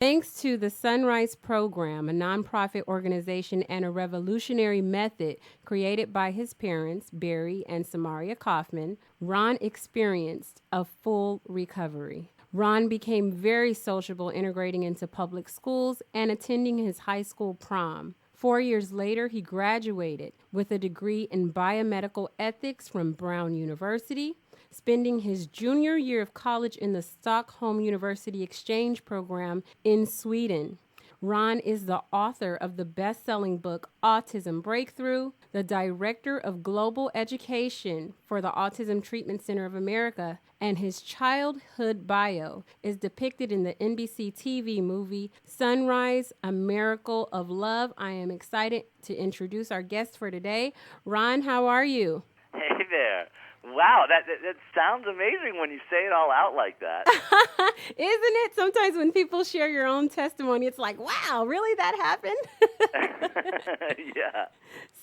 Thanks to the Sunrise Program, a nonprofit organization and a revolutionary method created by his parents, Barry and Samaria Kaufman, Ron experienced a full recovery. Ron became very sociable, integrating into public schools and attending his high school prom. 4 years later, he graduated with a degree in biomedical ethics from Brown University, spending his junior year of college in the Stockholm University Exchange Program in Sweden. Ron is the author of the best-selling book Autism Breakthrough, the director of global education for the Autism Treatment Center of America, and his childhood bio is depicted in the NBC TV movie Sunrise, A Miracle of Love. I am excited to introduce our guest for today. Ron, how are you? Hey there. Wow, that sounds amazing when you say it all out like that. Isn't it? Sometimes when people share your own testimony, it's like, wow, really that happened? Yeah.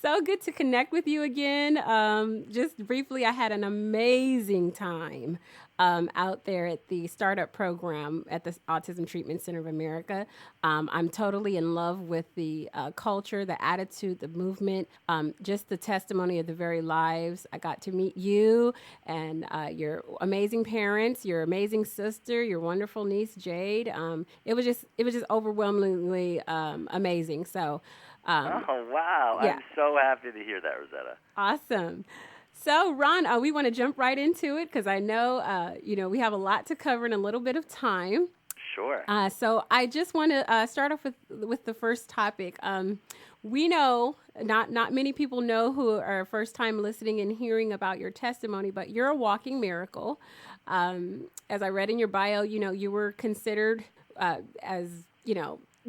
So good to connect with you again. Just briefly, I had an amazing time out there at the startup program at the Autism Treatment Center of America. I'm totally in love with the culture, the attitude, the movement, just the testimony of the very lives. I got to meet you and your amazing parents, your amazing sister, your wonderful niece Jade. It was just overwhelmingly amazing. So. Oh, wow. Yeah. I'm so happy to hear that, Rosetta. Awesome. So, Ron, we want to jump right into it because I know, we have a lot to cover in a little bit of time. Sure. So I just want to start off with the first topic. We know, not many people know who are first time listening and hearing about your testimony, but you're a walking miracle. As I read in your bio, you were considered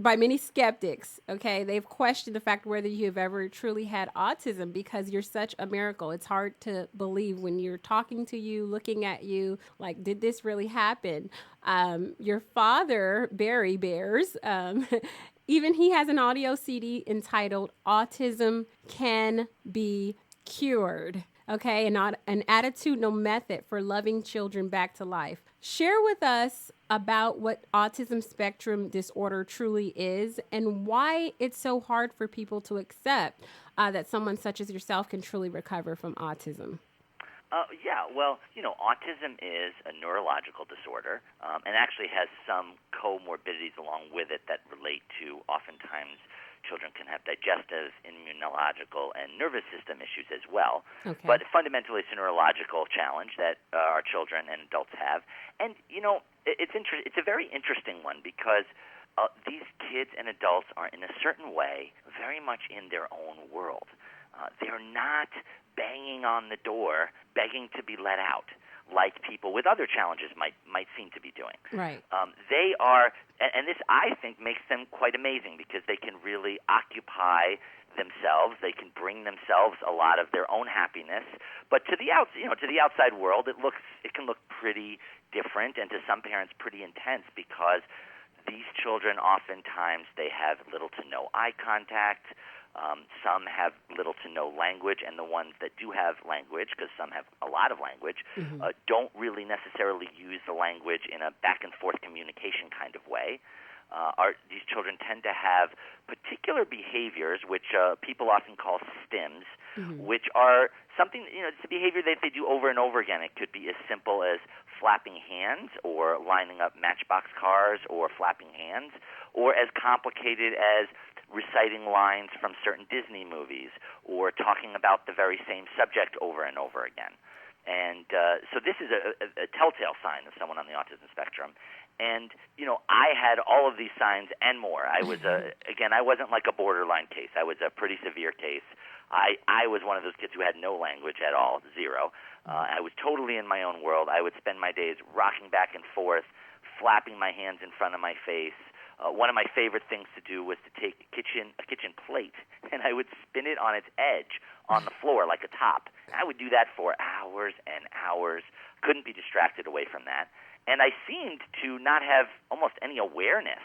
by many skeptics, okay? They've questioned the fact whether you have ever truly had autism because you're such a miracle. It's hard to believe when you're talking to you, looking at you, like, did this really happen? Your father, Barry Bears, even he has an audio CD entitled Autism Can Be Cured. Okay, and not an attitudinal method for loving children back to life. Share with us about what autism spectrum disorder truly is and why it's so hard for people to accept that someone such as yourself can truly recover from autism. Autism is a neurological disorder and actually has some comorbidities along with it that relate to oftentimes children can have digestive, immunological, and nervous system issues as well. Okay. But fundamentally, it's a neurological challenge that our children and adults have. And, it's a very interesting one because these kids and adults are, in a certain way, very much in their own world. They're not banging on the door, begging to be let out, like people with other challenges might seem to be doing. Right. They are, and this I think makes them quite amazing because they can really occupy themselves. They can bring themselves a lot of their own happiness. But to the outside world, it can look pretty different, and to some parents pretty intense because these children oftentimes they have little to no eye contact. Some have little to no language, and the ones that do have language, because some have a lot of language, don't really necessarily use the language in a back-and-forth communication kind of way. These children tend to have particular behaviors, which people often call stims, which are something, it's a behavior that they do over and over again. It could be as simple as flapping hands or lining up matchbox cars or flapping hands, or as complicated as reciting lines from certain Disney movies or talking about the very same subject over and over again. And so this is a telltale sign of someone on the autism spectrum. And, I had all of these signs and more. I was, I wasn't like a borderline case. I was a pretty severe case. I was one of those kids who had no language at all, zero. I was totally in my own world. I would spend my days rocking back and forth, flapping my hands in front of my face. One of my favorite things to do was to take a kitchen plate, and I would spin it on its edge on the floor like a top. And I would do that for hours and hours. Couldn't be distracted away from that. And I seemed to not have almost any awareness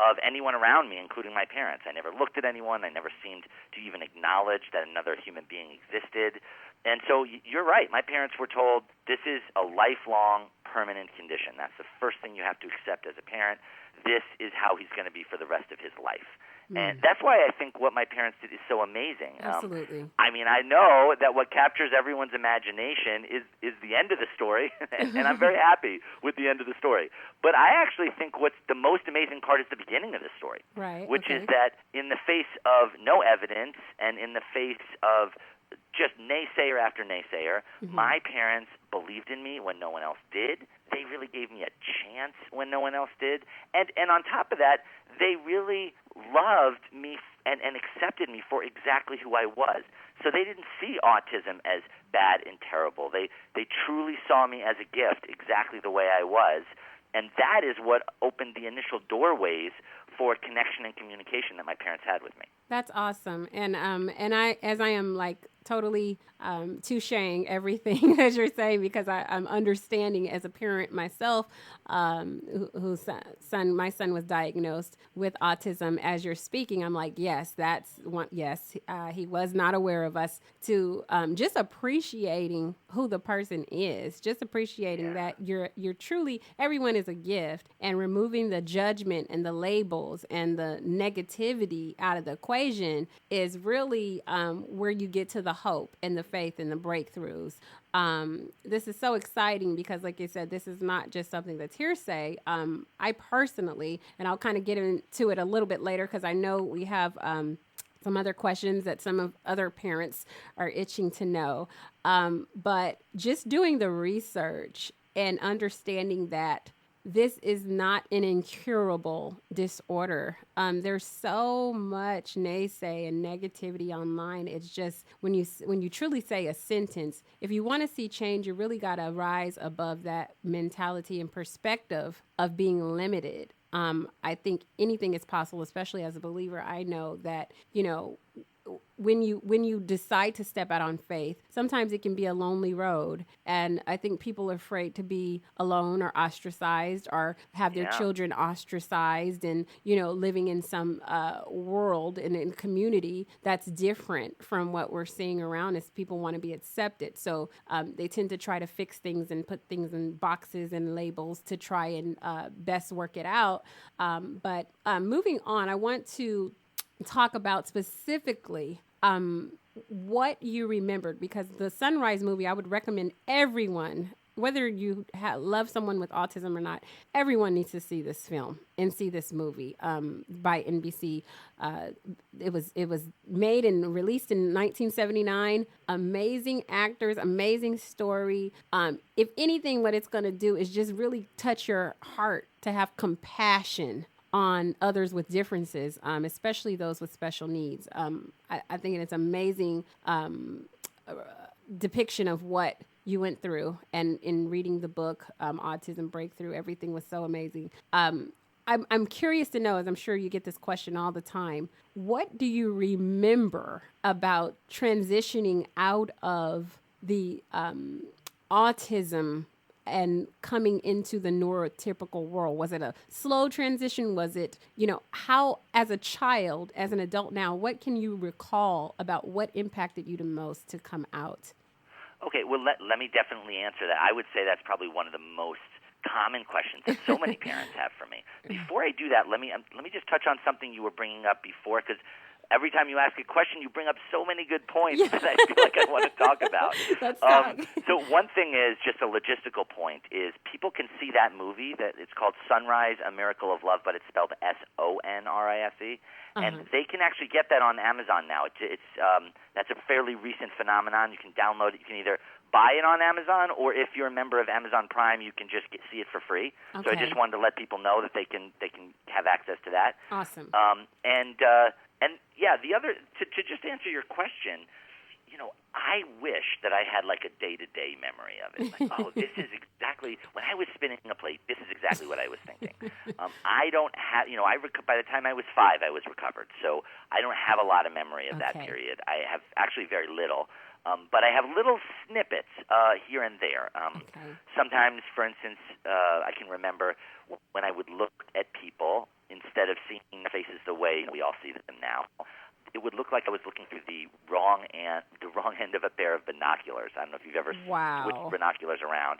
of anyone around me, including my parents. I never looked at anyone. I never seemed to even acknowledge that another human being existed. And so you're right. My parents were told this is a lifelong, permanent condition. That's the first thing you have to accept as a parent, this is how he's going to be for the rest of his life. And that's why I think what my parents did is so amazing. Absolutely. I mean, I know that what captures everyone's imagination is the end of the story, and I'm very happy with the end of the story. But I actually think what's the most amazing part is the beginning of the story, right? Which is that in the face of no evidence and in the face of just naysayer after naysayer, my parents believed in me when no one else did. They really gave me a chance when no one else did. And on top of that, they really loved me and accepted me for exactly who I was. So they didn't see autism as bad and terrible. They truly saw me as a gift, exactly the way I was. And that is what opened the initial doorways for connection and communication that my parents had with me. That's awesome. And I, as I am like totally toucheing everything as you're saying, because I'm understanding as a parent myself, whose my son was diagnosed with autism. As you're speaking, I'm like, yes, that's one. Yes, he was not aware of us. To just appreciating who the person is, just appreciating that you're truly, everyone is a gift, and removing the judgment and the labels and the negativity out of the equation is really where you get to the hope and the faith and the breakthroughs. This is so exciting because, like you said, this is not just something that's hearsay. I personally, and I'll kind of get into it a little bit later because I know we have some other questions that some of other parents are itching to know. But just doing the research and understanding that this is not an incurable disorder. There's so much naysay and negativity online. It's just when you truly say a sentence, if you want to see change, you really got to rise above that mentality and perspective of being limited. I think anything is possible, especially as a believer. I know that, when you decide to step out on faith, sometimes it can be a lonely road. And I think people are afraid to be alone or ostracized or have their children ostracized and, living in some world and in community that's different from what we're seeing around us. People want to be accepted. So they tend to try to fix things and put things in boxes and labels to try and best work it out. But moving on, I want to talk about specifically what you remembered, because the Sunrise movie, I would recommend everyone, whether you love someone with autism or not, everyone needs to see this film and see this movie by NBC. It was made and released in 1979. Amazing actors, amazing story. If anything, what it's going to do is just really touch your heart to have compassion on others with differences, especially those with special needs. I think it's amazing depiction of what you went through, and in reading the book, Autism Breakthrough, everything was so amazing. I'm curious to know, as I'm sure you get this question all the time, what do you remember about transitioning out of the autism and coming into the neurotypical world? Was it a slow transition? Was it, how, as a child, as an adult now, what can you recall about what impacted you the most to come out? Okay, well, let me definitely answer that. I would say that's probably one of the most common questions that so many parents have for me. Before I do that, let me just touch on something you were bringing up before, because every time you ask a question, you bring up so many good points that I feel like I want to talk about. Let's talk. So one thing is, just a logistical point, is people can see that movie. That it's called Sunrise, A Miracle of Love, but it's spelled SONRISE. And they can actually get that on Amazon now. It's that's a fairly recent phenomenon. You can download it. You can either buy it on Amazon, or if you're a member of Amazon Prime, you can just see it for free. Okay. So I just wanted to let people know that they can have access to that. Awesome. And yeah, the other, to just answer your question, I wish that I had like a day-to-day memory of it. Like, this is exactly, when I was spinning a plate, this is exactly what I was thinking. I don't have, by the time I was 5, I was recovered. So I don't have a lot of memory of that period. I have actually very little. But I have little snippets here and there. Sometimes, for instance, I can remember when I would look at people, instead of seeing their faces the way we all see them now, it would look like I was looking through the wrong end of a pair of binoculars. I don't know if you've ever switched binoculars around.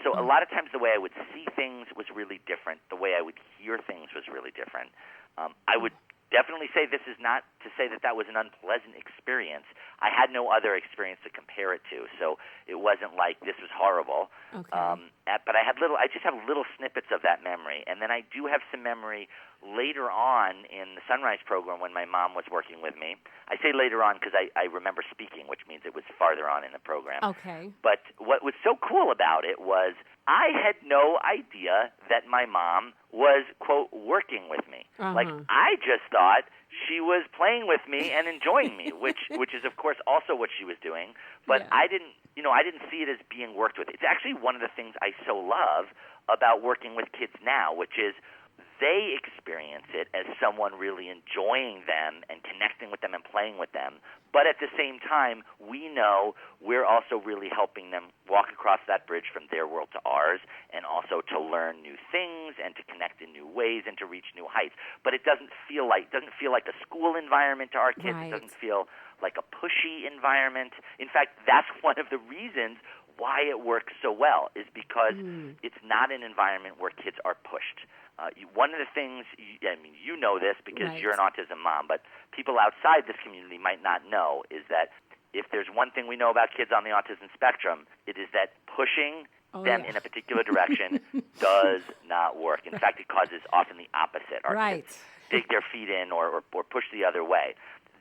So a lot of times the way I would see things was really different. The way I would hear things was really different. I would definitely say this is not to say that that was an unpleasant experience. I had no other experience to compare it to, so it wasn't like this was horrible. Okay. But I just have little snippets of that memory, and then I do have some memory later on in the Sunrise program when my mom was working with me. I say later on because I remember speaking, which means it was farther on in the program. Okay. But what was so cool about it was I had no idea that my mom was, quote, working with me. Like, I just thought she was playing with me and enjoying me, which is, of course, also what she was doing. But I didn't see it as being worked with. It's actually one of the things I so love about working with kids now, which is they experience it as someone really enjoying them and connecting with them and playing with them. But at the same time, we know we're also really helping them walk across that bridge from their world to ours, and also to learn new things and to connect in new ways and to reach new heights. But it doesn't feel like a school environment to our kids. Right. It doesn't feel like a pushy environment. In fact, that's one of the reasons why it works so well, is because it's not an environment where kids are pushed. One of the things, you know this because you're an autism mom, but people outside this community might not know, is that if there's one thing we know about kids on the autism spectrum, it is that pushing them in a particular direction does not work. In fact, it causes often the opposite. Our kids dig their feet in or push the other way.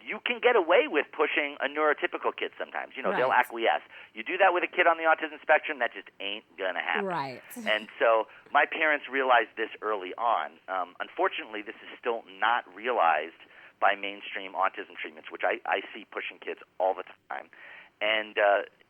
You can get away with pushing a neurotypical kid sometimes. They'll acquiesce. You do that with a kid on the autism spectrum, that just ain't going to happen. Right. And so my parents realized this early on. Unfortunately, this is still not realized by mainstream autism treatments, which I see pushing kids all the time. And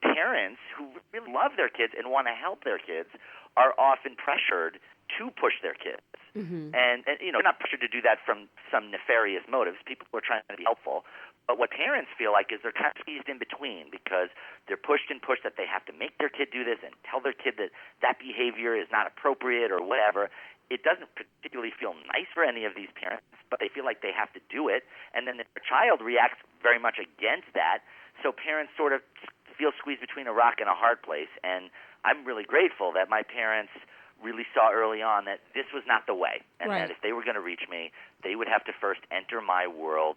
parents who really love their kids and want to help their kids are often pressured to push their kids. And not pressured to do that from some nefarious motives. People who are trying to be helpful. But what parents feel like is they're kind of squeezed in between, because they're pushed and pushed that they have to make their kid do this and tell their kid that behavior is not appropriate or whatever. It doesn't particularly feel nice for any of these parents, but they feel like they have to do it. And then their child reacts very much against that. So parents sort of feel squeezed between a rock and a hard place. And I'm really grateful that my parents really saw early on that this was not the way, and that if they were going to reach me, they would have to first enter my world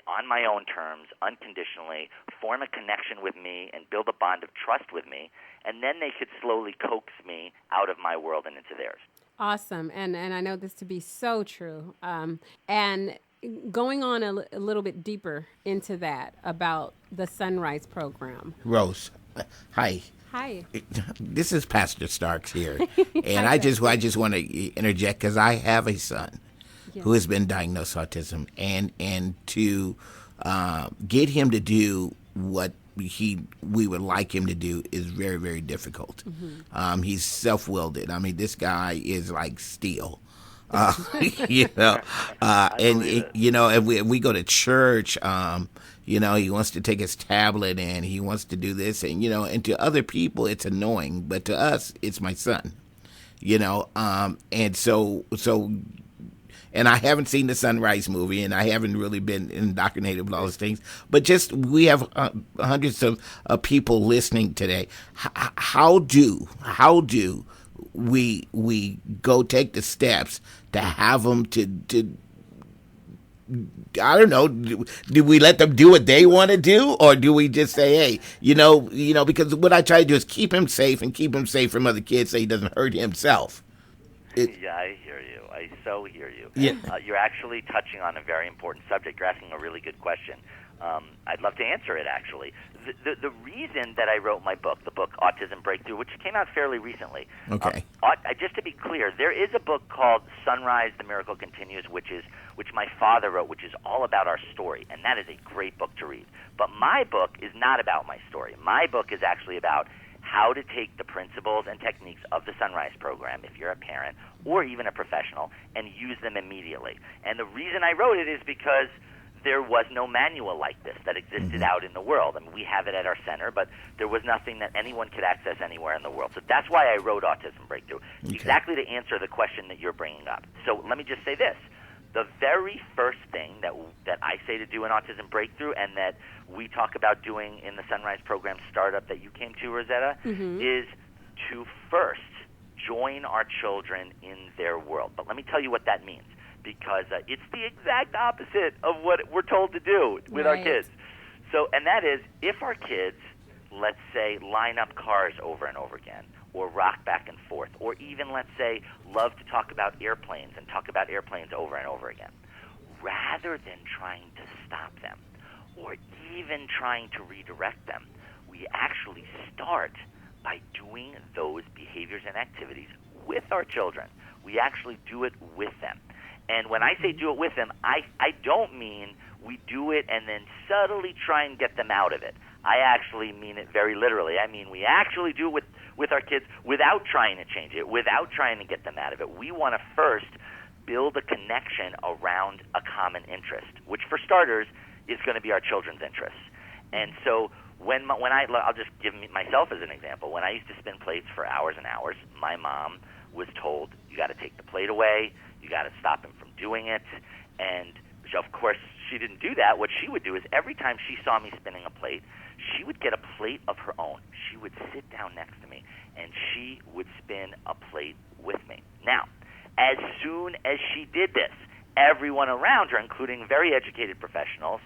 on my own terms, unconditionally, form a connection with me and build a bond of trust with me, and then they could slowly coax me out of my world and into theirs. Awesome. And I know this to be so true. And going on a little bit deeper into that about the Sunrise program. Rose, hi. Hi. This is Pastor Starks here. And I just want to interject because I have a son who has been diagnosed autism, and to get him to do what we would like him to do is very, very difficult. He's self-willed. I mean, this guy is like steel. And if we go to church, he wants to take his tablet and he wants to do this, and to other people it's annoying, but to us it's my son, and so and I haven't seen the Sunrise movie, and I haven't really been indoctrinated with all those things, but just we have hundreds of people listening today. How do we go take the steps to have them to I don't know, do we let them do what they want to do, or do we just say, hey, because what I try to do is keep him safe and keep him safe from other kids so he doesn't hurt himself. Yeah, I hear you. I so hear you. Yeah. You're actually touching on a very important subject. You're asking a really good question. I'd love to answer it, actually. The reason that I wrote my book, the book Autism Breakthrough, which came out fairly recently. Okay. Just to be clear, there is a book called Sunrise, The Miracle Continues, which my father wrote, which is all about our story, and that is a great book to read. But my book is not about my story. My book is actually about how to take the principles and techniques of the Sunrise program, if you're a parent or even a professional, and use them immediately. And the reason I wrote it is because there was no manual like this that existed out in the world. I mean, we have it at our center, but there was nothing that anyone could access anywhere in the world. So that's why I wrote Autism Breakthrough, exactly to answer the question that you're bringing up. So let me just say this. The very first thing that I say to do in Autism Breakthrough, and that we talk about doing in the Sunrise program startup that you came to, Rosetta, is to first join our children in their world. But let me tell you what that means, because it's the exact opposite of what we're told to do with our kids. So, and that is, if our kids, let's say, line up cars over and over again, or rock back and forth, or even, let's say, love to talk about airplanes and talk about airplanes over and over again, rather than trying to stop them or even trying to redirect them, we actually start by doing those behaviors and activities with our children. We actually do it with them. And when I say do it with them, I don't mean we do it and then subtly try and get them out of it. I actually mean it very literally. I mean, we actually do it with our kids without trying to change it, without trying to get them out of it. We want to first build a connection around a common interest, which for starters is going to be our children's interests. And so I'll just give myself as an example. When I used to spin plates for hours and hours, my mom was told, you got to take the plate away, you got to stop him from doing it. And of course, she didn't do that. What she would do is every time she saw me spinning a plate, she would get a plate of her own. She would sit down next to me, and she would spin a plate with me. Now, as soon as she did this, everyone around her, including very educated professionals,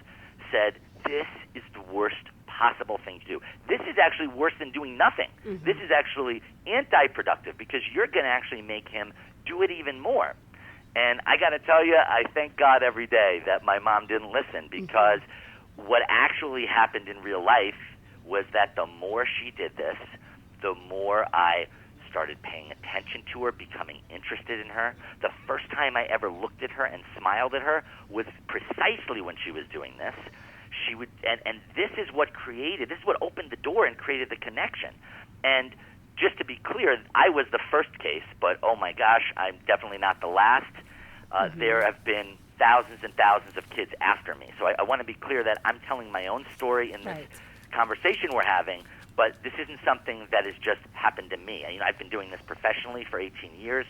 said, this is the worst possible thing to do. This is actually worse than doing nothing. Mm-hmm. This is actually anti-productive, because you're going to actually make him do it even more. And I got to tell you, I thank God every day that my mom didn't listen, because what actually happened in real life was that the more she did this, the more I started paying attention to her, becoming interested in her. The first time I ever looked at her and smiled at her was precisely when she was doing this. She would, and this is what opened the door and created the connection. And just to be clear, I was the first case, but oh my gosh, I'm definitely not the last. There have been thousands and thousands of kids after me. So I want to be clear that I'm telling my own story in this conversation we're having, but this isn't something that has just happened to me. I've been doing this professionally for 18 years.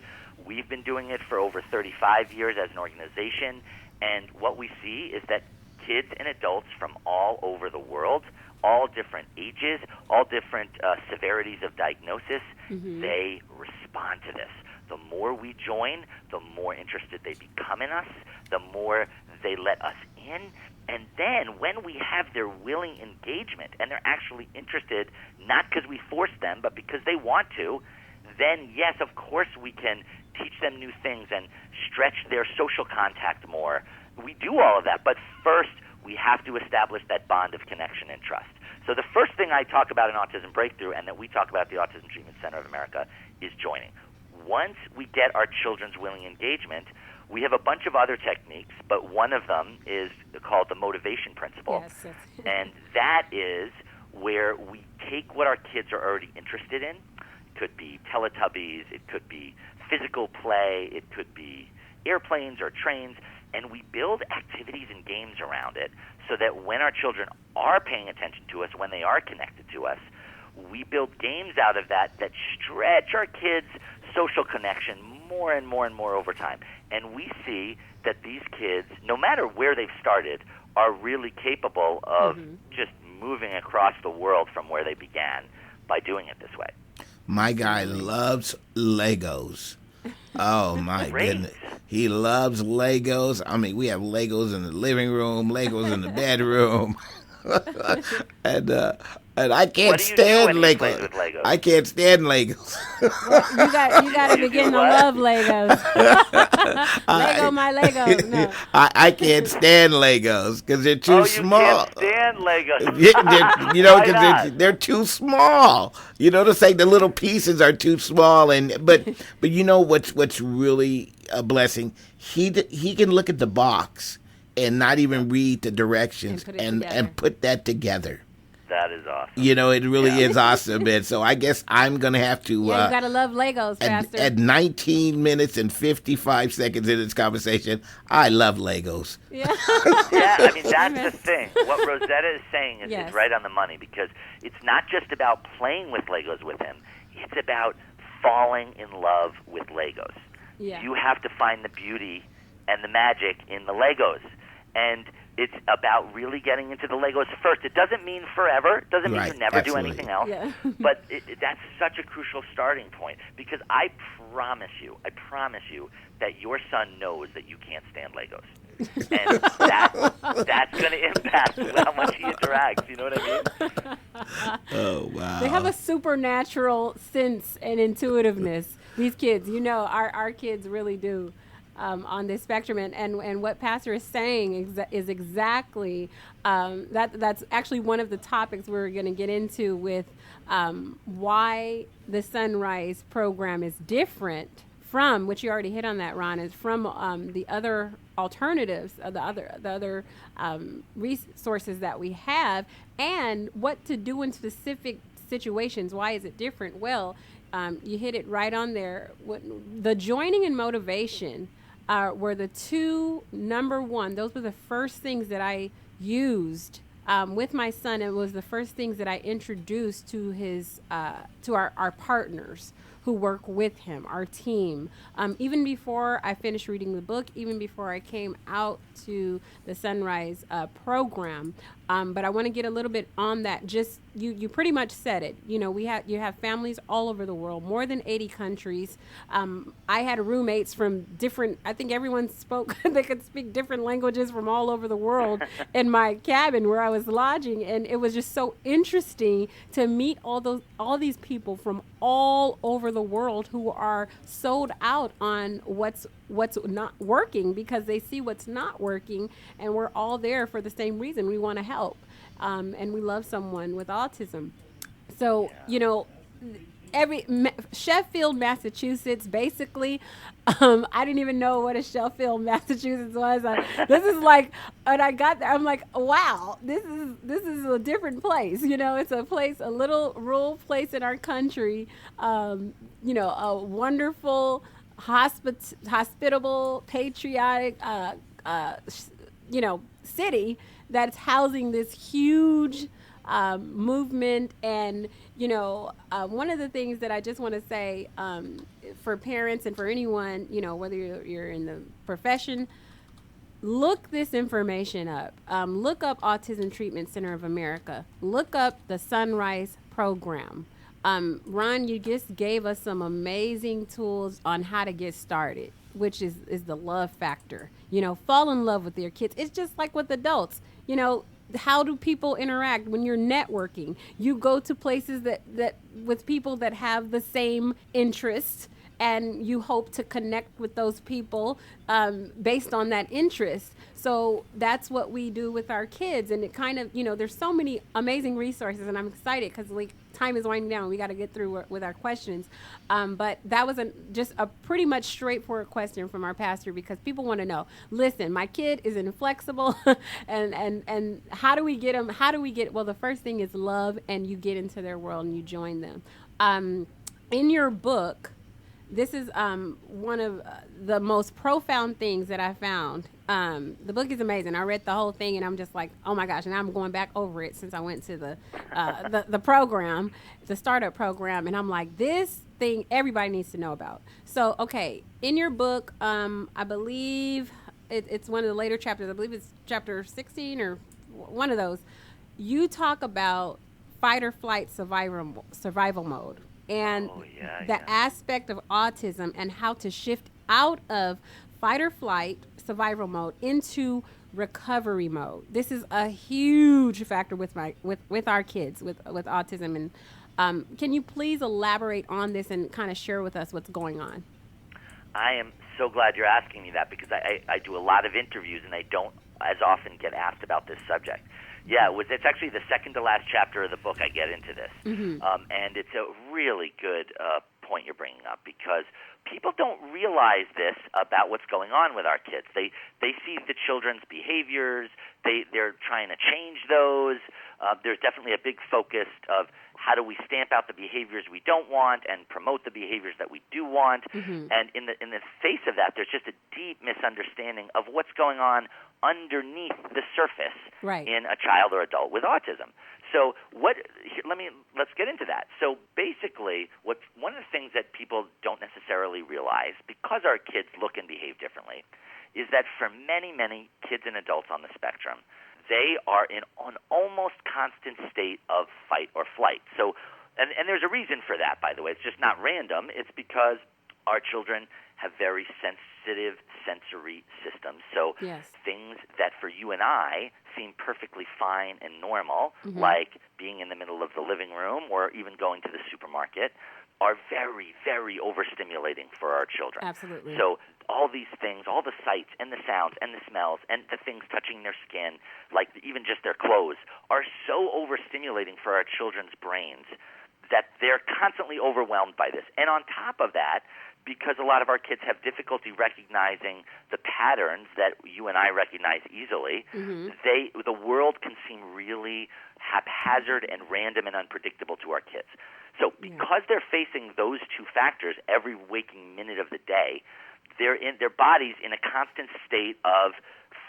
We've been doing it for over 35 years as an organization, and what we see is that kids and adults from all over the world, all different ages, all different severities of diagnosis, they respond to this. The more we join, the more interested they become in us, the more they let us in. And then when we have their willing engagement and they're actually interested, not because we force them, but because they want to, then yes, of course we can teach them new things and stretch their social contact more. We do all of that, but first we have to establish that bond of connection and trust. So the first thing I talk about in Autism Breakthrough, and that we talk about at the Autism Treatment Center of America, is joining. Once we get our children's willing engagement, we have a bunch of other techniques, but one of them is called the motivation principle. Yes. And that is where we take what our kids are already interested in. It could be Teletubbies, it could be physical play, it could be airplanes or trains, and we build activities and games around it so that when our children are paying attention to us, when they are connected to us, we build games out of that stretch our kids' social connection more and more and more over time. And we see that these kids, no matter where they've started, are really capable of just moving across the world from where they began by doing it this way. My guy loves Legos. Oh, my Great. goodness. He loves Legos. I mean, we have Legos in the living room, Legos in the bedroom. And I can't stand Legos. I can't stand Legos. Well, you got to begin to love Legos. Lego, my Legos. No. I can't stand Legos because they're too small. You can't stand Legos. Because they're too small. To say the little pieces are too small, but you know what's really a blessing? He can look at the box and not even read the directions and put that together. That is awesome. It really is awesome. And so I guess I'm going to have to... you got to love Legos, Pastor. At 19 minutes and 55 seconds in this conversation, I love Legos. Yeah. Yeah, that's the thing. What Rosetta is saying is right on the money, because it's not just about playing with Legos with him. It's about falling in love with Legos. Yeah. You have to find the beauty and the magic in the Legos. And it's about really getting into the Legos first. It doesn't mean forever. It doesn't mean you never do anything else. Yeah. But that's such a crucial starting point, because I promise you that your son knows that you can't stand Legos. And that's going to impact how much he interacts. You know what I mean? Oh, wow. They have a supernatural sense and intuitiveness, these kids. Our kids really do. On this spectrum, and what Pastor is saying is exactly that's actually one of the topics we're going to get into with why the Sunrise program is different from, which you already hit on that, Ron, is from the other alternatives, the other resources that we have, and what to do in specific situations. Why is it different? Well, you hit it right on there. The joining and motivation were the two, number one, those were the first things that I used with my son. It was the first things that I introduced to his to our partners who work with him, our team. Even before I finished reading the book, even before I came out to the Sunrise program. But I want to get a little bit on that. Just you pretty much said it. You have families all over the world, more than 80 countries. I had roommates from different, I think everyone spoke, they could speak different languages from all over the world in my cabin where I was lodging. And it was just so interesting to meet all these people from all over the world who are sold out on what's not working, because they see what's not working, and we're all there for the same reason. We want to help, and we love someone with autism. So, Sheffield, Massachusetts, basically, I didn't even know what a Sheffield, Massachusetts was. This is like, when I got there, I'm like, wow, this is a different place. It's a place, a little rural place in our country. A wonderful, hospitable, patriotic, city that's housing this huge movement. And one of the things that I just want to say for parents and for anyone, whether you're in the profession, look this information up. Look up Autism Treatment Center of America. Look up the Sunrise program. Ron, you just gave us some amazing tools on how to get started, which is the love factor. Fall in love with your kids. It's just like with adults. How do people interact when you're networking? You go to places that with people that have the same interests, and you hope to connect with those people based on that interest. So that's what we do with our kids. And it kind of, there's so many amazing resources, and I'm excited because time is winding down. We got to get through with our questions. But that was just a pretty much straightforward question from our pastor, because people want to know, listen, my kid is inflexible and how do we get them? Well, the first thing is love, and you get into their world and you join them. In your book, this is one of the most profound things that I found. The book is amazing. I read the whole thing, and I'm just like, oh my gosh! And I'm going back over it since I went to the program, the startup program, and I'm like, this thing everybody needs to know about. So, okay, in your book, I believe it's one of the later chapters. I believe it's chapter 16 or one of those. You talk about fight or flight survival mode. And aspect of autism, and how to shift out of fight or flight survival mode into recovery mode. This is a huge factor with our kids with autism. And can you please elaborate on this and kind of share with us what's going on? I am so glad you're asking me that, because I do a lot of interviews and I don't as often get asked about this subject. Yeah, it's actually the second to last chapter of the book I get into this. Mm-hmm. And it's a really good point you're bringing up, because people don't realize this about what's going on with our kids. They see the children's behaviors. They're trying to change those. There's definitely a big focus of how do we stamp out the behaviors we don't want and promote the behaviors that we do want. Mm-hmm. And in the face of that, there's just a deep misunderstanding of what's going on underneath the surface in a child or adult with autism. So let's get into that. So basically, one of the things that people don't necessarily realize, because our kids look and behave differently, is that for many, many kids and adults on the spectrum, they are in an almost constant state of fight or flight. So, and there's a reason for that, by the way. It's just not random. It's because our children have very sensitive sensory systems. So things that for you and I seem perfectly fine and normal, like being in the middle of the living room or even going to the supermarket, are very, very overstimulating for our children. Absolutely. So all these things, all the sights and the sounds and the smells and the things touching their skin, like even just their clothes, are so overstimulating for our children's brains that they're constantly overwhelmed by this. And on top of that, because a lot of our kids have difficulty recognizing the patterns that you and I recognize easily, the world can seem really haphazard and random and unpredictable to our kids. So because they're facing those two factors every waking minute of the day, they're in their bodies in a constant state of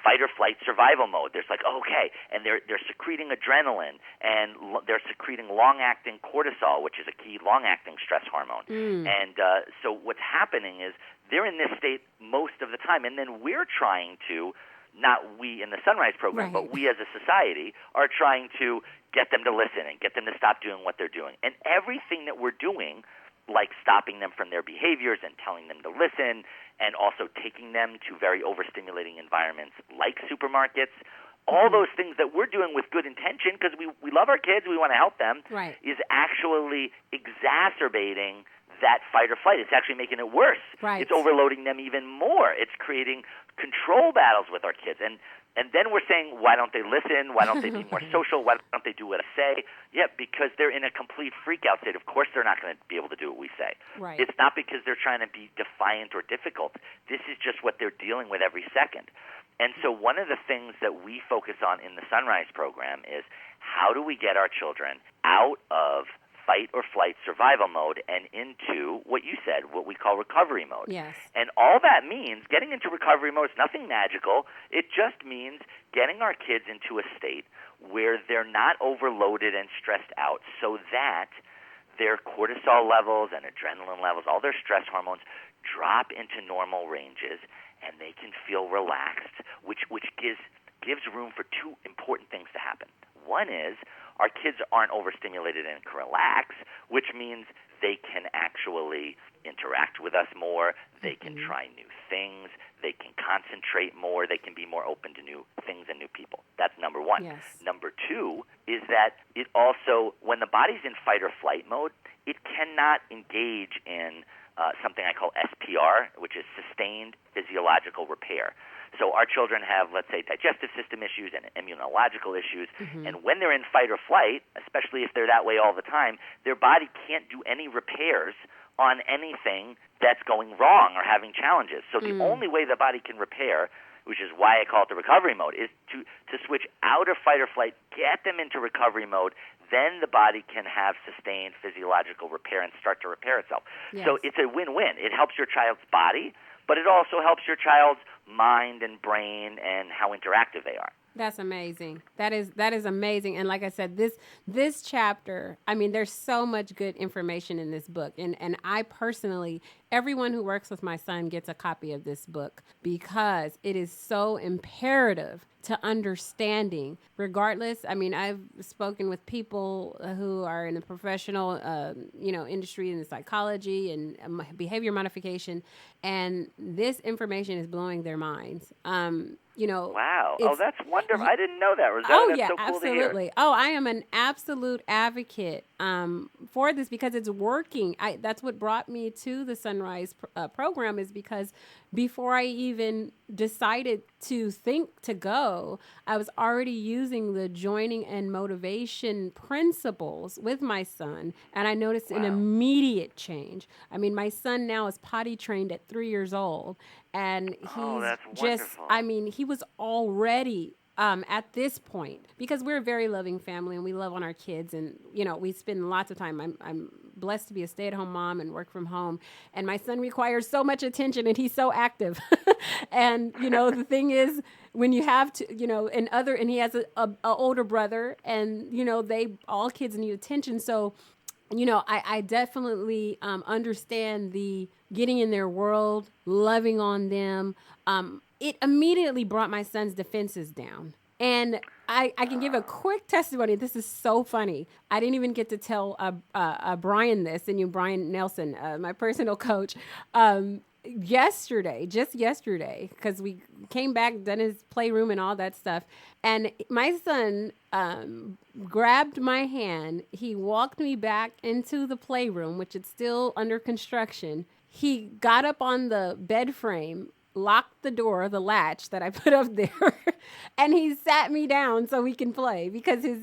fight or flight survival mode. There's like, okay, and they're secreting adrenaline, and they're secreting long-acting cortisol, which is a key long-acting stress hormone. And so what's happening is they're in this state most of the time, and then we're trying to, not we in the Sunrise program, but we as a society are trying to get them to listen and get them to stop doing what they're doing. And everything that we're doing, like stopping them from their behaviors and telling them to listen, and also taking them to very overstimulating environments like supermarkets, all those things that we're doing with good intention because we love our kids, we want to help them, is actually exacerbating that fight or flight. It's actually making it worse. It's overloading them even more. It's creating control battles with our kids. And then we're saying, why don't they listen? Why don't they be more social? Why don't they do what I say? Yeah, because they're in a complete freak-out state. Of course they're not going to be able to do what we say. It's not because they're trying to be defiant or difficult. This is just what they're dealing with every second. And so one of the things that we focus on in the Sunrise program is how do we get our children out of fight or flight survival mode and into what you said, what we call recovery mode. And all that means, getting into recovery mode is nothing magical. It just means getting our kids into a state where they're not overloaded and stressed out so that their cortisol levels and adrenaline levels, all their stress hormones, drop into normal ranges and they can feel relaxed, which gives room for two important things to happen. One is our kids aren't overstimulated and can relax, which means they can actually interact with us more, they can try new things, they can concentrate more, they can be more open to new things and new people. That's number one. Number two is that it also, when the body's in fight or flight mode, it cannot engage in something I call SPR, which is sustained physiological repair. So our children have, let's say, digestive system issues and immunological issues, and when they're in fight or flight, especially if they're that way all the time, their body can't do any repairs on anything that's going wrong or having challenges. So the only way the body can repair, which is why I call it the recovery mode, is to switch out of fight or flight, get them into recovery mode, then the body can have sustained physiological repair and start to repair itself. So it's a win-win. It helps your child's body, but it also helps your child's mind and brain and how interactive they are. That's amazing. That is amazing. And like I said, this chapter, I mean, there's so much good information in this book. And I personally, everyone who works with my son gets a copy of this book because it is so imperative to understanding, regardless. I mean, I've spoken with people who are in the professional, industry in the psychology and behavior modification, and this information is blowing their minds. Wow. Oh, that's wonderful. I didn't know that, Rosetta. That's so cool absolutely. To hear. Oh, I am an absolute advocate for this because it's working. That's what brought me to the Sunrise program, is because before I even decided to think to go, I was already using the joining and motivation principles with my son, and I noticed an immediate change. I mean, my son now is potty trained at 3 years old, and he was already at this point, because we're a very loving family and we love on our kids, and we spend lots of time. I'm blessed to be a stay-at-home mom and work from home, and my son requires so much attention and he's so active. And the thing is, when you have to, and he has a older brother, and all kids need attention. So I definitely understand the getting in their world, loving on them. it immediately brought my son's defenses down. And I can give a quick testimony. This is so funny. I didn't even get to tell Brian this, and Brian Nelson, my personal coach, yesterday, because we came back, done his playroom and all that stuff. And my son grabbed my hand. He walked me back into the playroom, which is still under construction. He got up on the bed frame, locked the door, the latch that I put up there, and he sat me down so we can play because his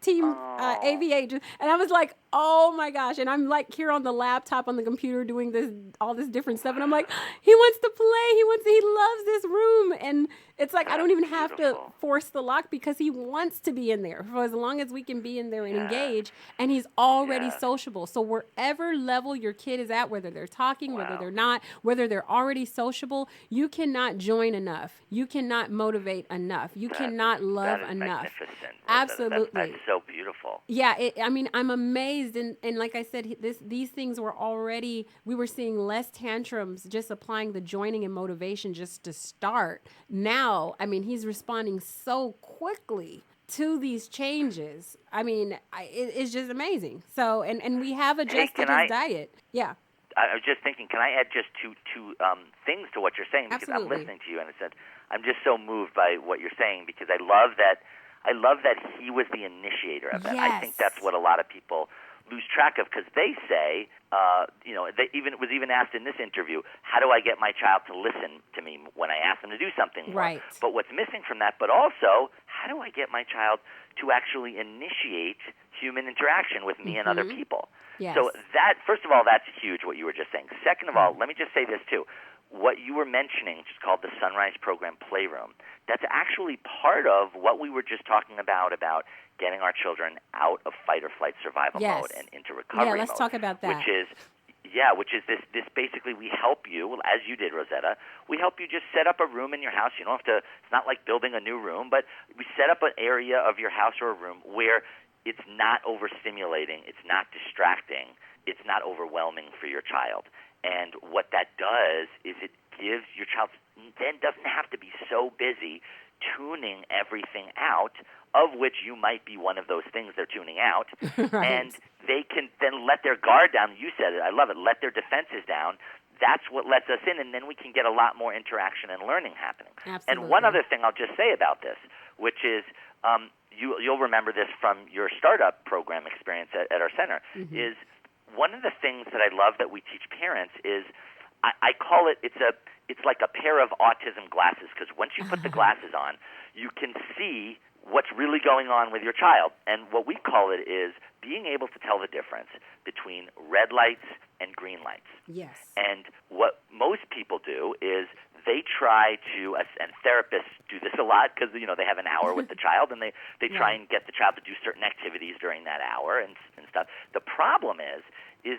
team AVA just, and I was like, oh my gosh. And I'm like here on the laptop on the computer doing all this different stuff. And I'm like, he wants to play. He loves this room. And it's like, I don't even have to force the lock because he wants to be in there for as long as we can be in there and engage. And he's already sociable. So wherever level your kid is at, whether they're talking, whether they're not, whether they're already sociable, you cannot join enough. You cannot motivate enough. You cannot love enough. Magnificent. Absolutely. That's so beautiful. Yeah, I'm amazed. And like I said, these things were already, we were seeing less tantrums, just applying the joining and motivation just to start. Now, he's responding so quickly to these changes. It's just amazing. So, and we have adjusted his diet. Yeah. I was just thinking, can I add just two things to what you're saying? Because Absolutely. I'm listening to you, and I said, I'm just so moved by what you're saying because I love that he was the initiator of that. Yes. I think that's what a lot of people lose track of because they say, it was even asked in this interview, how do I get my child to listen to me when I ask them to do something more? Right. But what's missing from that, but also, how do I get my child to actually initiate human interaction with me and other people? Yes. So that, first of all, that's huge, what you were just saying. Second of all, let me just say this too. What you were mentioning, which is called the Sunrise Program Playroom, that's actually part of what we were just talking about getting our children out of fight or flight survival mode and into recovery mode. Yeah, let's talk about that. Which is this basically we help you, as you did, Rosetta, we help you just set up a room in your house. You don't have to, it's not like building a new room, but we set up an area of your house or a room where it's not overstimulating, it's not distracting, it's not overwhelming for your child. And what that does is it gives your child then doesn't have to be so busy tuning everything out, of which you might be one of those things they're tuning out. Right. And they can then let their guard down. You said it. I love it. Let their defenses down. That's what lets us in, and then we can get a lot more interaction and learning happening. Absolutely. And one other thing I'll just say about this, which is you'll remember this from your startup program experience at our center, is one of the things that I love that we teach parents is I call it, it's like a pair of autism glasses, because once you put the glasses on, you can see what's really going on with your child. And what we call it is being able to tell the difference between red lights and green lights. Yes. And what most people do is they try to, and therapists do this a lot because, they have an hour with the child and they try and get the child to do certain activities during that hour and stuff. The problem is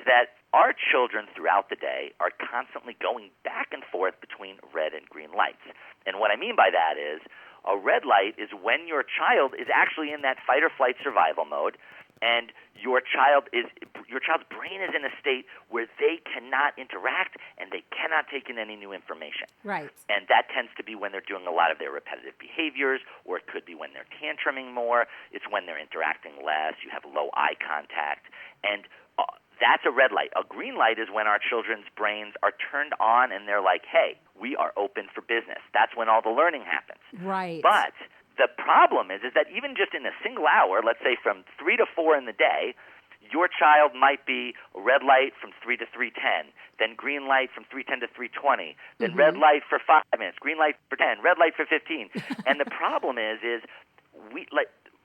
that our children throughout the day are constantly going back and forth between red and green lights. And what I mean by that is a red light is when your child is actually in that fight or flight survival mode, and your child's brain is in a state where they cannot interact and they cannot take in any new information. Right. And that tends to be when they're doing a lot of their repetitive behaviors, or it could be when they're tantruming more. It's when they're interacting less. You have low eye contact. And that's a red light. A green light is when our children's brains are turned on and they're like, hey, we are open for business. That's when all the learning happens. Right. But the problem is that even just in a single hour, let's say from 3 to 4 in the day, your child might be red light from 3 to 3:10, then green light from 3:10 to 3:20, then red light for 5 minutes, green light for 10, red light for 15. And the problem is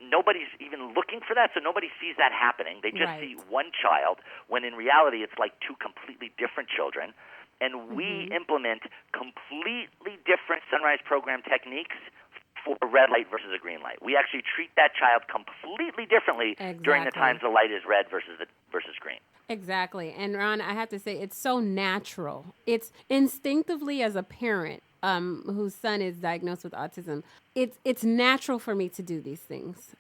nobody's even looking for that, so nobody sees that happening. They just see one child, when in reality it's like two completely different children. And we implement completely different Sunrise Program techniques for a red light versus a green light. We actually treat that child completely differently during the times the light is red versus green. Exactly. And Ron, I have to say, it's so natural. It's instinctively, as a parent whose son is diagnosed with autism, it's natural for me to do these things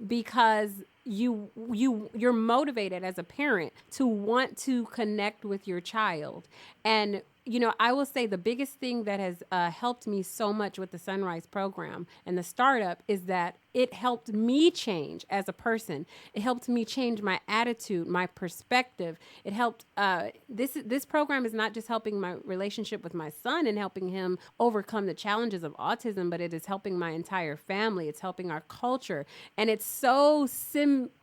because you're motivated as a parent to want to connect with your child. And I will say the biggest thing that has helped me so much with the Sunrise program and the startup is that it helped me change as a person. It helped me change my attitude, my perspective. It helped. This program is not just helping my relationship with my son and helping him overcome the challenges of autism, but it is helping my entire family. It's helping our culture, and it's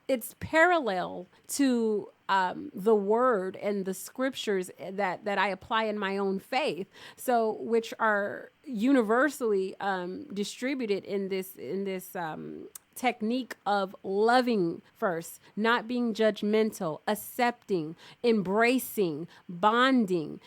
it's parallel to the word and the scriptures that I apply in my own faith. So, which are universally distributed in this technique of loving first, not being judgmental, accepting, embracing, bonding.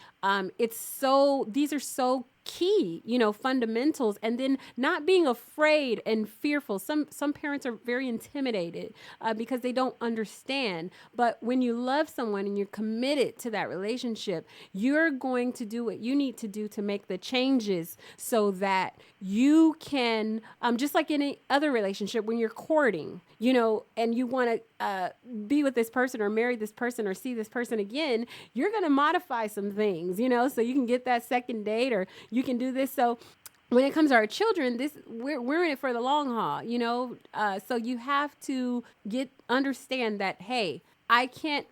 These are so key, fundamentals, and then not being afraid and fearful. Some parents are very intimidated because they don't understand. But when you love someone and you're committed to that relationship, you're going to do what you need to do to make the changes so that you can, just like in any other relationship, when you're courting, and you want to be with this person or marry this person or see this person again, you're going to modify some things, so you can get that second date or you can do this. So when it comes to our children, we're in it for the long haul, so you have to understand that, hey, I can't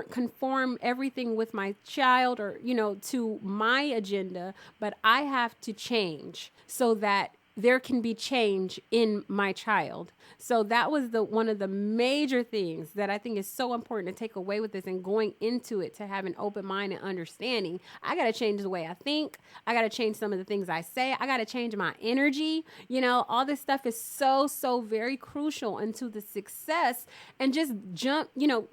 conform everything with my child or, to my agenda, but I have to change so that there can be change in my child. So that was one of the major things that I think is so important to take away with this and going into it, to have an open mind and understanding. I got to change the way I think. I got to change some of the things I say. I got to change my energy. All this stuff is so, so very crucial into the success, and just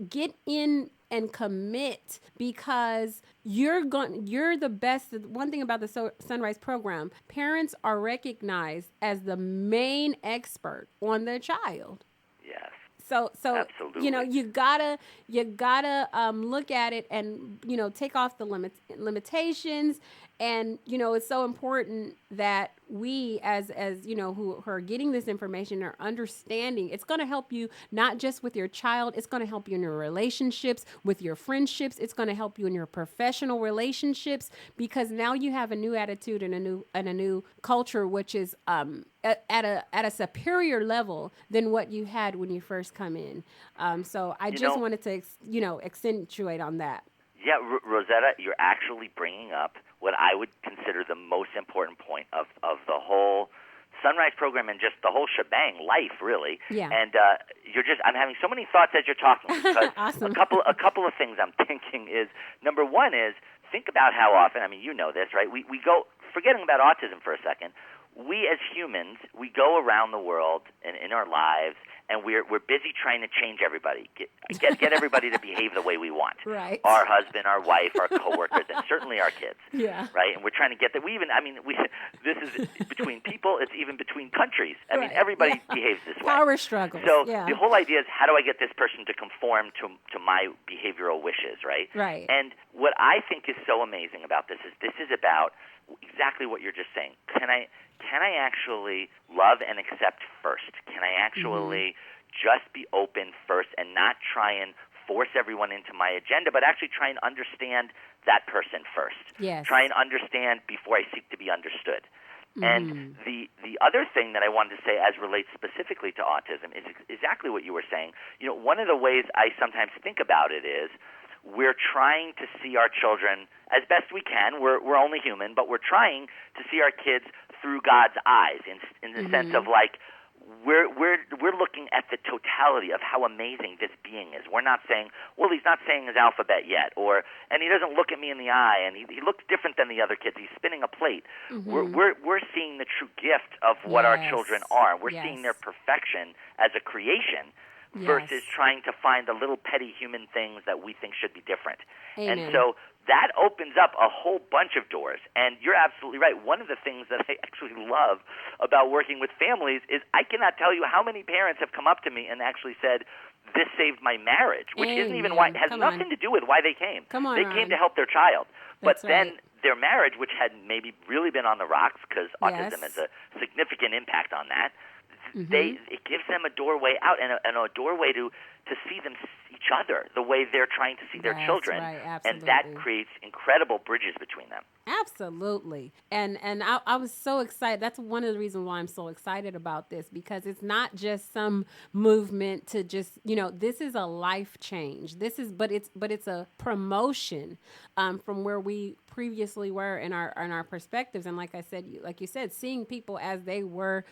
get in and commit, because you're the best. One thing about the Sunrise program, parents are recognized as the main expert on their child. Yes. So absolutely. you gotta look at it and take off the limitations. And it's so important that we as who are getting this information are understanding. It's going to help you not just with your child. It's going to help you in your relationships, with your friendships. It's going to help you in your professional relationships, because now you have a new attitude and a new culture, which is at a superior level than what you had when you first come in. So I just wanted to accentuate on that. Yeah, Rosetta, you're actually bringing up what I would consider the most important point of the whole Sunrise program and just the whole shebang, life, really. Yeah. And I'm having so many thoughts as you're talking, because awesome. a couple of things I'm thinking is, number one is, think about how often, this, right? We go, forgetting about autism for a second, we as humans, we go around the world and in our lives, and we're busy trying to change everybody, get everybody to behave the way we want. Right. Our husband, our wife, our coworkers, and certainly our kids. Yeah. Right. And we're trying to get that. This is between people. It's even between countries. Everybody behaves this way. Power struggles. So yeah. The whole idea is, how do I get this person to conform to my behavioral wishes? Right. Right. And what I think is so amazing about this is about exactly what you're just saying. Can I actually love and accept first? Can I actually just be open first and not try and force everyone into my agenda, but actually try and understand that person first? Yes. Try and understand before I seek to be understood. And the other thing that I wanted to say, as relates specifically to autism, is exactly what you were saying. One of the ways I sometimes think about it is, we're trying to see our children as best we can. We're only human, but we're trying to see our kids through God's eyes, in the sense of, like, we're looking at the totality of how amazing this being is. We're not saying, well, he's not saying his alphabet yet, and he doesn't look at me in the eye, and he looks different than the other kids. He's spinning a plate. We're seeing the true gift of what our children are. We're seeing their perfection as a creation. Versus trying to find the little petty human things that we think should be different. Amen. And so that opens up a whole bunch of doors. And you're absolutely right. One of the things that I actually love about working with families is, I cannot tell you how many parents have come up to me and actually said, this saved my marriage, which isn't even why, has nothing to do with why they came. They came to help their child. But then their marriage, which had maybe really been on the rocks, because autism has a significant impact on that, it gives them a doorway out and a doorway to see each other the way they're trying to see their children. Right, absolutely. And that creates incredible bridges between them. Absolutely. And I was so excited. That's one of the reasons why I'm so excited about this, because it's not just some movement to just, this is a life change. But it's a promotion from where we previously were in our perspectives. And like you said, seeing people as they were,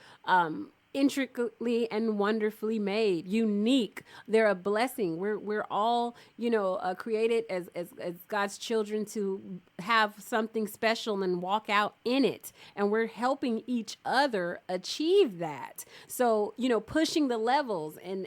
intricately and wonderfully made, unique. They're a blessing. We're all, created as God's children to have something special and walk out in it. And we're helping each other achieve that. So, pushing the levels and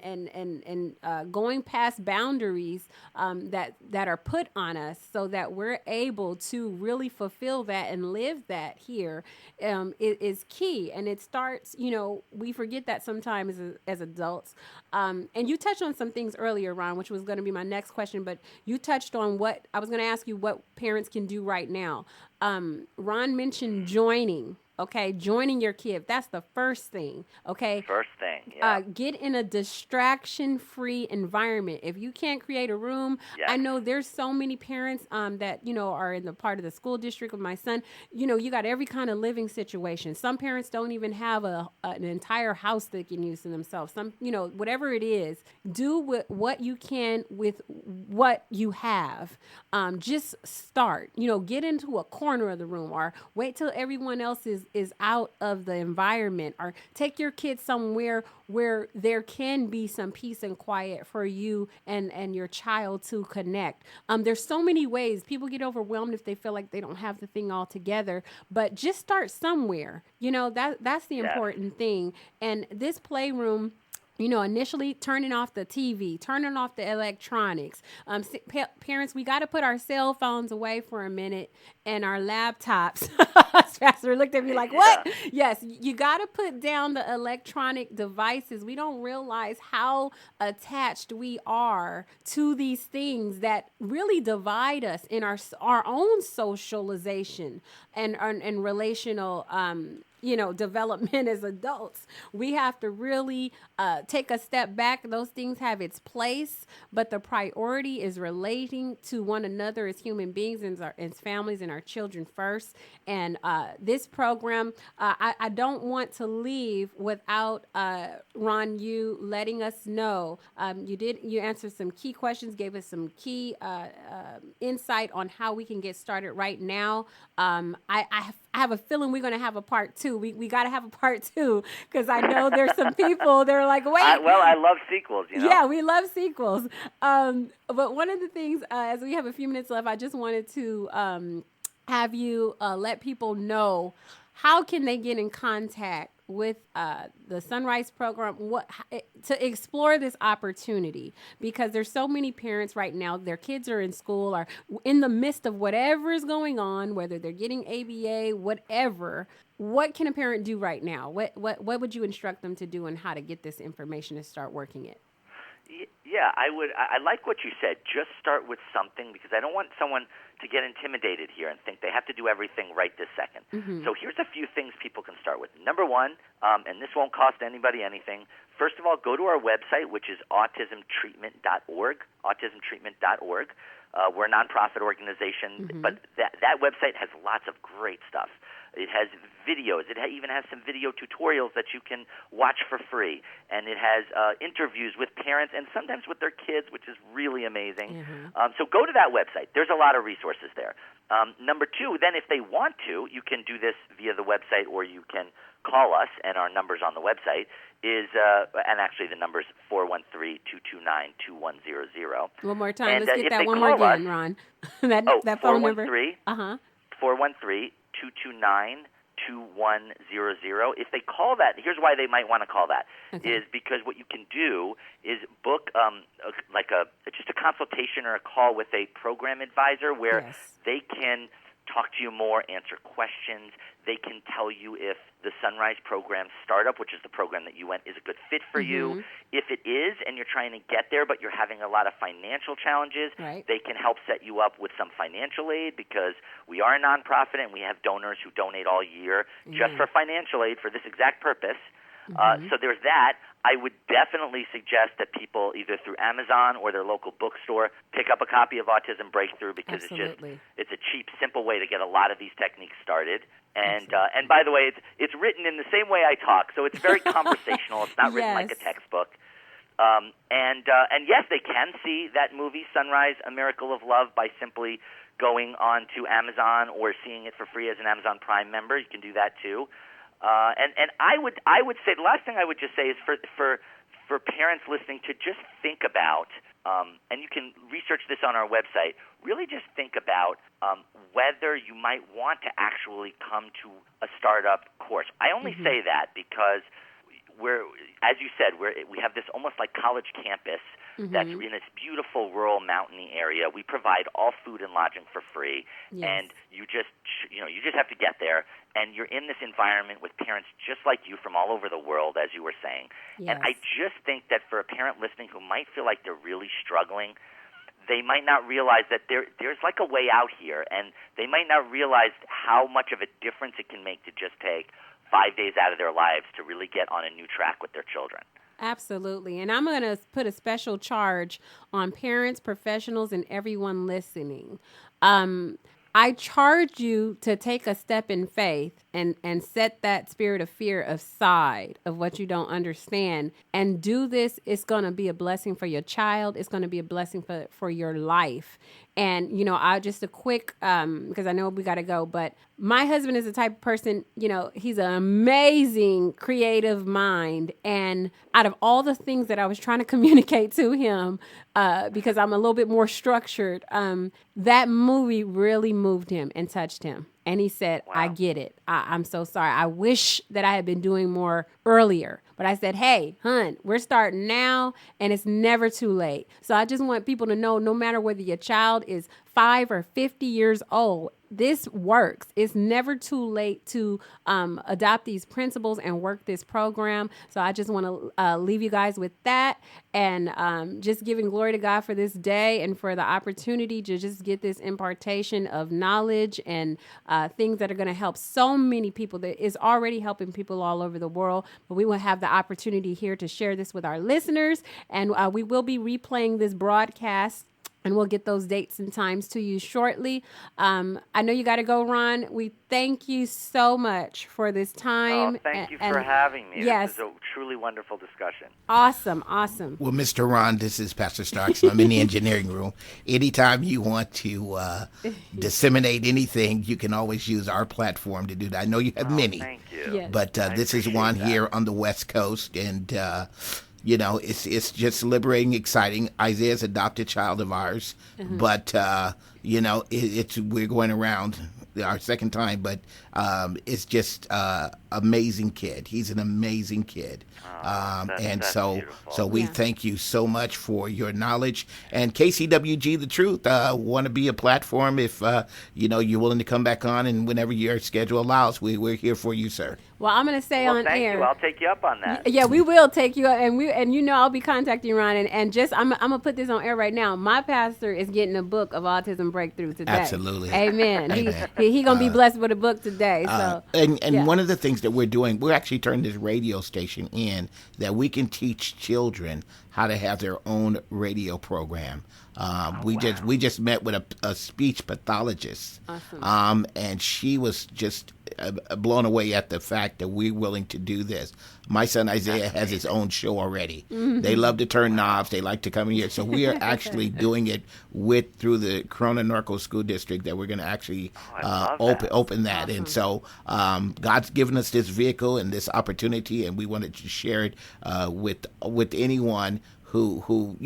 going past boundaries that are put on us so that we're able to really fulfill that and live that here is key. And it starts, we forget that sometimes as adults. And you touched on some things earlier, Ron, which was going to be my next question, but you touched on what I was going to ask you what parents can do right now. Ron mentioned joining. Okay, joining your kid. That's the first thing. Okay. First thing. Yeah. Get in a distraction-free environment. If you can't create a room, yes. I know there's so many parents that are in the part of the school district of my son. You got every kind of living situation. Some parents don't even have an entire house they can use to themselves. Some, whatever it is, do what you can with what you have. Just start. Get into a corner of the room, or wait till everyone else is out of the environment, or take your kids somewhere where there can be some peace and quiet for you and your child to connect. There's so many ways. People get overwhelmed if they feel like they don't have the thing all together, but just start somewhere. That's the important thing. And this playroom, initially turning off the TV, turning off the electronics. Parents, we got to put our cell phones away for a minute and our laptops. Pastor looked at me like, what? Yes, you got to put down the electronic devices. We don't realize how attached we are to these things that really divide us in our own socialization and relational development as adults. We have to really take a step back. Those things have its place, but the priority is relating to one another as human beings and as families and our children first. And this program, I don't want to leave without Ron, you letting us know. You answered some key questions, gave us some key insight on how we can get started right now. I have a feeling we're going to have a part 2. We got to have a part 2, because I know there's some people that are like, wait. I love sequels, Yeah, we love sequels. But one of the things, as we have a few minutes left, I just wanted to have you let people know how can they get in contact with the Sunrise program, to explore this opportunity, because there's so many parents right now, their kids are in school or in the midst of whatever is going on, whether they're getting ABA, whatever. What can a parent do right now? What would you instruct them to do, and how to get this information to start working it? Yeah, I like what you said. Just start with something, because I don't want someone to get intimidated here and think they have to do everything right this second. Mm-hmm. So here's a few things people can start with. Number one, and this won't cost anybody anything. First of all, go to our website, which is autismtreatment.org, autismtreatment.org. We're a nonprofit organization, mm-hmm. but that website has lots of great stuff. It has videos. It even has some video tutorials that you can watch for free. And it has interviews with parents and sometimes with their kids, which is really amazing. Mm-hmm. So go to that website. There's a lot of resources there. Number two, then if they want to, you can do this via the website, or you can call us, and our numbers on the website is, and actually the number is 413-229-2100. One more time. Let's get that one more again, Ron. that phone number. 413-229-2100. If they call that, here's why they might want to call that, is because what you can do is book just a consultation or a call with a program advisor where they can talk to you more, answer questions. They can tell you if the Sunrise Program Startup, which is the program that you went, is a good fit for mm-hmm. you. If it is, and you're trying to get there, but you're having a lot of financial challenges, they can help set you up with some financial aid, because we are a nonprofit and we have donors who donate all year just for financial aid for this exact purpose. So there's that. I would definitely suggest that people, either through Amazon or their local bookstore, pick up a copy of Autism Breakthrough, because it's a cheap, simple way to get a lot of these techniques started. And by the way, it's written in the same way I talk, so it's very conversational. It's not written like a textbook. And yes, they can see that movie, Sunrise, A Miracle of Love, by simply going on to Amazon or seeing it for free as an Amazon Prime member. You can do that too. And I would say, the last thing I would just say is for parents listening to just think about, and you can research this on our website, really just think about whether you might want to actually come to a startup course. I only say that because as you said, we have this almost like college campus that's in this beautiful rural mountainy area. We provide all food and lodging for free, and you just have to get there, and you're in this environment with parents just like you from all over the world, as you were saying. And I just think that for a parent listening who might feel like they're really struggling, they might not realize that there's like a way out here, and they might not realize how much of a difference it can make to just take 5 days out of their lives to really get on a new track with their children. Absolutely. And I'm going to put a special charge on parents, professionals, and everyone listening. I charge you to take a step in faith and set that spirit of fear aside of what you don't understand and do this. It's going to be a blessing for your child. It's going to be a blessing for your life. And, I just a quick, because I know we got to go, but my husband is the type of person, he's an amazing creative mind. And out of all the things that I was trying to communicate to him, because I'm a little bit more structured, that movie really moved him and touched him. And he said, wow. I get it. I'm so sorry. I wish that I had been doing more earlier. But I said, hey, hon, we're starting now, and it's never too late. So I just want people to know, no matter whether your child is 5 or 50 years old, this works. It's never too late to adopt these principles and work this program. So I just want to leave you guys with that, and just giving glory to God for this day and for the opportunity to just get this impartation of knowledge and things that are going to help so many people. That is already helping people all over the world, but we will have the opportunity here to share this with our listeners, and we will be replaying this broadcast. And we'll get those dates and times to you shortly. I know you got to go, Ron. We thank you so much for this time. Oh, thank you for having me. Yes. This was a truly wonderful discussion. Awesome. Well, Mr. Ron, this is Pastor Starks. I'm in the engineering room. Anytime you want to disseminate anything, you can always use our platform to do that. I know you have many. Thank you. Yes. But this is one here on the West Coast, and it's just liberating, exciting. Isaiah's adopted child of ours, but we're going around our second time, but it's just amazing kid. He's an amazing kid. So we thank you so much for your knowledge. And Kcwg, The Truth, want to be a platform if you're willing to come back on, and whenever your schedule allows, we're here for you, sir. Well, I'm going to say on thank air. You. I'll take you up on that. Yeah, we will take you up, and I'll be contacting you, Ron, and just I'm going to put this on air right now. My pastor is getting a book of Autism Breakthrough today. Absolutely. Amen. He going to be blessed with a book today. So one of the things that we're doing, we're actually turning this radio station in that we can teach children how to have their own radio program. We just met with a speech pathologist, awesome. And she was just blown away at the fact that we're willing to do this. My son Isaiah has his own show already. Mm-hmm. They love to turn knobs. They like to come here. So we are actually doing it through the Corona-Norco School District, that we're going to actually open that. Awesome. And so God's given us this vehicle and this opportunity, and we wanted to share it with anyone who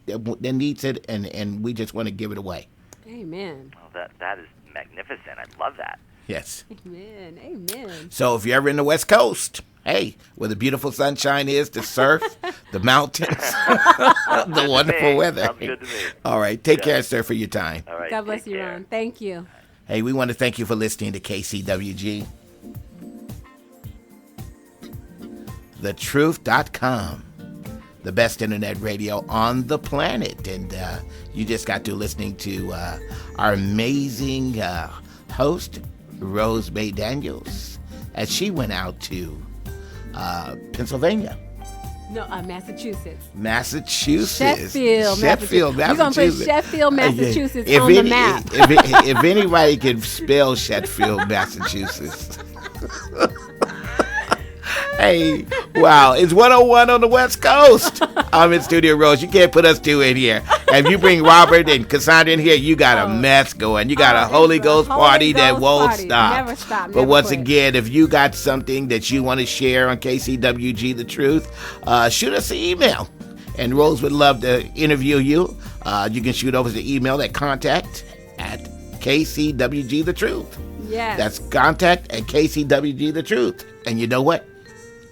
that needs it, and we just want to give it away. Amen. Well, that is magnificent. I love that. Yes. Amen. So if you're ever in the West Coast, hey, where the beautiful sunshine is, the surf, the mountains, the wonderful weather. Sounds good to me. All right. Take care, sir, for your time. All right. God bless you, Ron. Thank you. Hey, we want to thank you for listening to KCWG. TheTruth.com. The best internet radio on the planet. And you just got to listening to our amazing host, Rose Bay Daniels, as she went out to Pennsylvania. No, Massachusetts. Massachusetts. Sheffield, Massachusetts. We're going to put Sheffield, Massachusetts on the map. If anybody can spell Sheffield, Massachusetts. Hey, wow. It's 101 on the West Coast. I'm in Studio Rose. You can't put us two in here. If you bring Robert and Cassandra in here, you got a mess going. You got a Holy Ghost party that won't stop. Never stop. But once again, if you got something that you want to share on KCWG The Truth, shoot us an email. And Rose would love to interview you. You can shoot over the email at contact@KCWG The Truth. Yes. That's contact@KCWG The Truth. And you know what?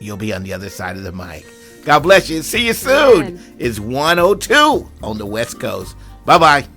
You'll be on the other side of the mic. God bless you. See you soon. It's 102 on the West Coast. Bye-bye.